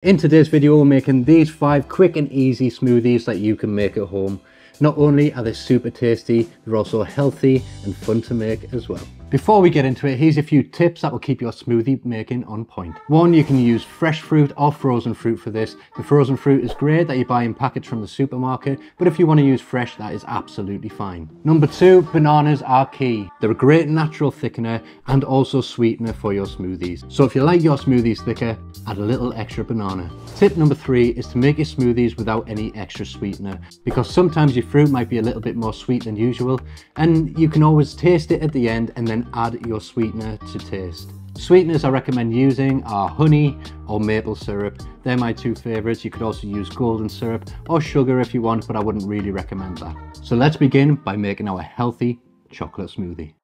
In today's video, we're making these 5 quick and easy smoothies that you can make at home. Not only are they super tasty, they're also healthy and fun to make as well. Before we get into it, here's a few tips that will keep your smoothie making on point. 1, you can use fresh fruit or frozen fruit for this. The frozen fruit is great that you buy in packets from the supermarket, but if you want to use fresh, that is absolutely fine. Number 2, bananas are key. They're a great natural thickener and also sweetener for your smoothies. So if you like your smoothies thicker, add a little extra banana. Tip number 3 is to make your smoothies without any extra sweetener, because sometimes your fruit might be a little bit more sweet than usual, and you can always taste it at the end and then add your sweetener to taste. Sweeteners I recommend using are honey or maple syrup. They're my 2 favorites. You could also use golden syrup or sugar if you want, but I wouldn't really recommend that. So let's begin by making our healthy chocolate smoothie.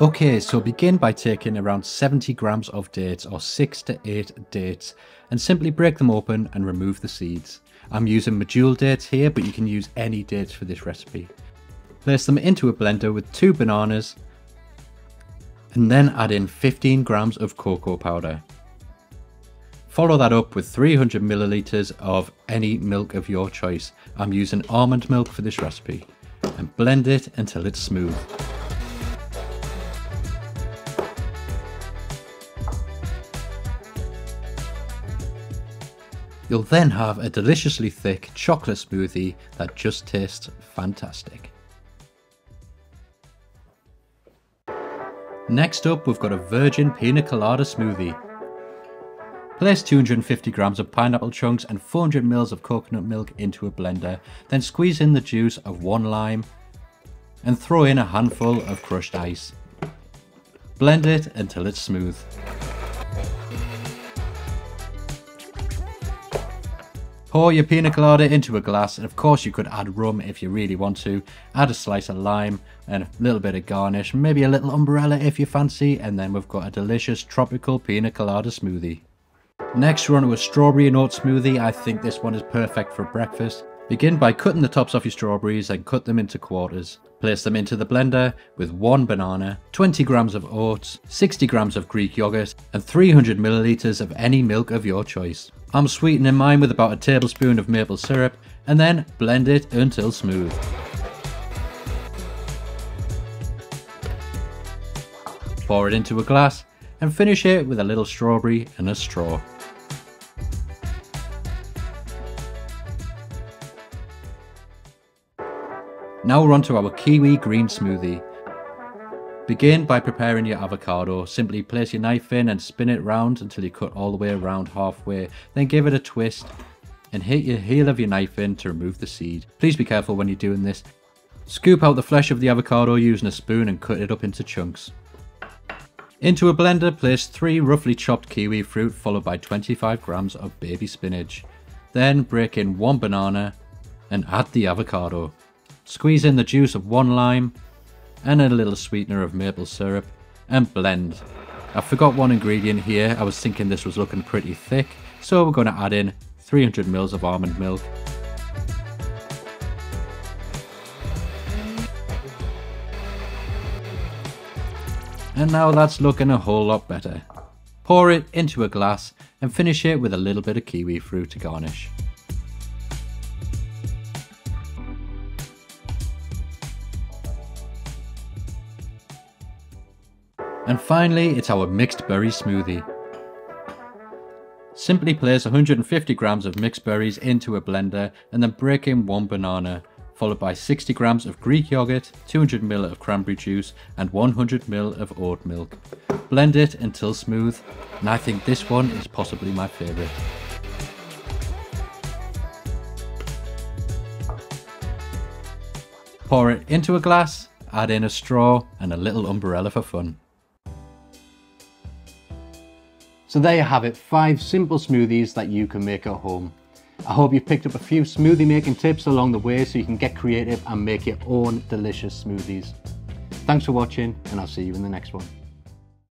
Okay, so begin by taking around 70 grams of dates, or 6 to 8 dates, and simply break them open and remove the seeds. I'm using medjool dates here, but you can use any dates for this recipe. Place them into a blender with 2 bananas, and then add in 15 grams of cocoa powder. Follow that up with 300 milliliters of any milk of your choice. I'm using almond milk for this recipe, and blend it until it's smooth. You'll then have a deliciously thick chocolate smoothie that just tastes fantastic. Next up, we've got a virgin pina colada smoothie. Place 250 grams of pineapple chunks and 400 ml of coconut milk into a blender, then squeeze in the juice of 1 lime and throw in a handful of crushed ice. Blend it until it's smooth. Pour your pina colada into a glass, and of course you could add rum if you really want to. Add a slice of lime and a little bit of garnish, maybe a little umbrella if you fancy, and then we've got a delicious tropical pina colada smoothie. Next we're on to a strawberry and oat smoothie. I think this one is perfect for breakfast. Begin by cutting the tops off your strawberries and cut them into quarters. Place them into the blender with 1 banana, 20 grams of oats, 60 grams of Greek yogurt, and 300 milliliters of any milk of your choice. I'm sweetening mine with about a tablespoon of maple syrup, and then blend it until smooth. Pour it into a glass and finish it with a little strawberry and a straw. Now we're on to our kiwi green smoothie. Begin by preparing your avocado. Simply place your knife in and spin it round until you cut all the way around halfway. Then give it a twist and hit your heel of your knife in to remove the seed. Please be careful when you're doing this. Scoop out the flesh of the avocado using a spoon and cut it up into chunks. Into a blender, place 3 roughly chopped kiwi fruit followed by 25 grams of baby spinach. Then break in 1 banana and add the avocado. Squeeze in the juice of 1 lime and a little sweetener of maple syrup and blend. I forgot one ingredient here. I was thinking this was looking pretty thick, so we're going to add in 300 ml of almond milk. And now that's looking a whole lot better. Pour it into a glass and finish it with a little bit of kiwi fruit to garnish. And finally, it's our mixed berry smoothie. Simply place 150 grams of mixed berries into a blender and then break in 1 banana, followed by 60 grams of Greek yogurt, 200 ml of cranberry juice and 100 ml of oat milk. Blend it until smooth, and I think this one is possibly my favourite. Pour it into a glass, add in a straw and a little umbrella for fun. So there you have it, 5 simple smoothies that you can make at home. I hope you picked up a few smoothie making tips along the way so you can get creative and make your own delicious smoothies. Thanks for watching, and I'll see you in the next one.